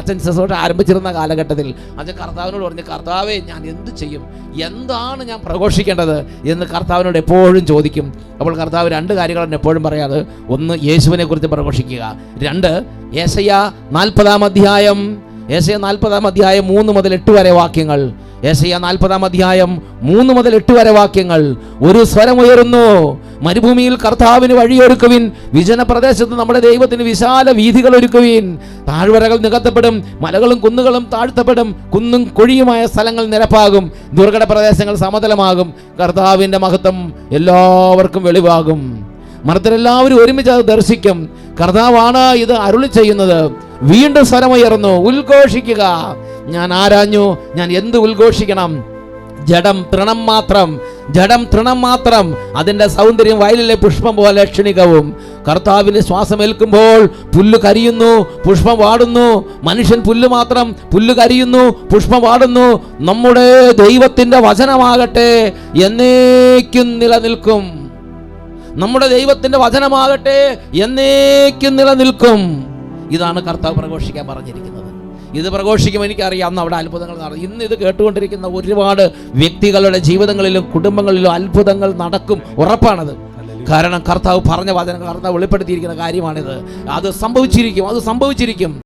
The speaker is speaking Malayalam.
അച്ഛൻ ശുശ്രൂഷ ആരംഭിച്ചിരുന്ന കാലഘട്ടത്തിൽ അച്ഛൻ കർത്താവിനോട് പറഞ്ഞു, കർത്താവേ ഞാൻ എന്ത് ചെയ്യും, എന്താണ് ഞാൻ പ്രഘോഷിക്കേണ്ടത് എന്ന് കർത്താവിനോട് എപ്പോഴും ചോദിക്കും. അപ്പോൾ കർത്താവ് 2 കാര്യങ്ങളാണ് എപ്പോഴും പറയാറ്. ഒന്ന്, യേശുവിനെ കുറിച്ച് പ്രഘോഷിക്കുക. 2, യെശയ്യാ 40-ാം അധ്യായം 3 മുതൽ 8 വരെ വാക്യങ്ങൾ. യെശയ്യാ 40-ാം അധ്യായം 3 മുതൽ 8 വരെ വാക്യങ്ങൾ. ഒരു സ്വരമുയരുന്നു, മരുഭൂമിയിൽ കർത്താവിന് വഴിയൊരുക്കുവിൻ, വിജന പ്രദേശത്ത് നമ്മുടെ ദൈവത്തിന് വിശാല വീഥികൾ ഒരുക്കുവിൻ. താഴ്വരകൾ നികത്തപ്പെടും, മലകളും കുന്നുകളും താഴ്ത്തപ്പെടും, കുന്നും കുഴിയുമായ സ്ഥലങ്ങൾ നിരപ്പാകും, ദുർഘട പ്രദേശങ്ങൾ സമതലമാകും. കർത്താവിൻ്റെ മഹത്വം എല്ലാവർക്കും വെളിവാകും. മർദ്ദരെല്ലാവരും ഒരുമിച്ച് അത് ദർശിക്കും. കർത്താവാണ് ഇത് അരുളി ചെയ്യുന്നത്. വീണ്ടും സ്വരമുയർന്നു, ഉദ്ഘോഷിക്കുക. ഞാൻ ആരാഞ്ഞു, ഞാൻ എന്ത് ഉദ്ഘോഷിക്കണം? ജഡം തൃണം മാത്രം, അതിൻ്റെ സൗന്ദര്യം വയലിലെ പുഷ്പം പോലെ ക്ഷണികവും. കർത്താവിൻ്റെ ശ്വാസം ഏൽക്കുമ്പോൾ പുല്ല് കരിയുന്നു, പുഷ്പം വാടുന്നു. മനുഷ്യൻ പുല്ല് കരിയുന്നു, പുഷ്പം വാടുന്നു. നമ്മുടെ ദൈവത്തിൻ്റെ വചനമാകട്ടെ എന്നേക്കും നിലനിൽക്കും. നമ്മുടെ ദൈവത്തിൻ്റെ വചനമാകട്ടെ എന്നേക്കും നിലനിൽക്കും. ഇതാണ് കർത്താവ് പ്രഘോഷിക്കാൻ പറഞ്ഞിരിക്കുന്നത്. ഇത് പ്രഘോഷിക്കുമ്പോൾ എനിക്കറിയാം അന്ന് അവിടെ അത്ഭുതങ്ങൾ നടക്കും. ഇന്ന് ഇത് കേട്ടുകൊണ്ടിരിക്കുന്ന ഒരുപാട് വ്യക്തികളുടെ ജീവിതങ്ങളിലും കുടുംബങ്ങളിലും അത്ഭുതങ്ങൾ നടക്കും, ഉറപ്പാണത്. കാരണം കർത്താവ് പറഞ്ഞ വചനം, കർത്താവ് വെളിപ്പെടുത്തിയിരിക്കുന്ന കാര്യമാണിത്. അത് സംഭവിച്ചിരിക്കും.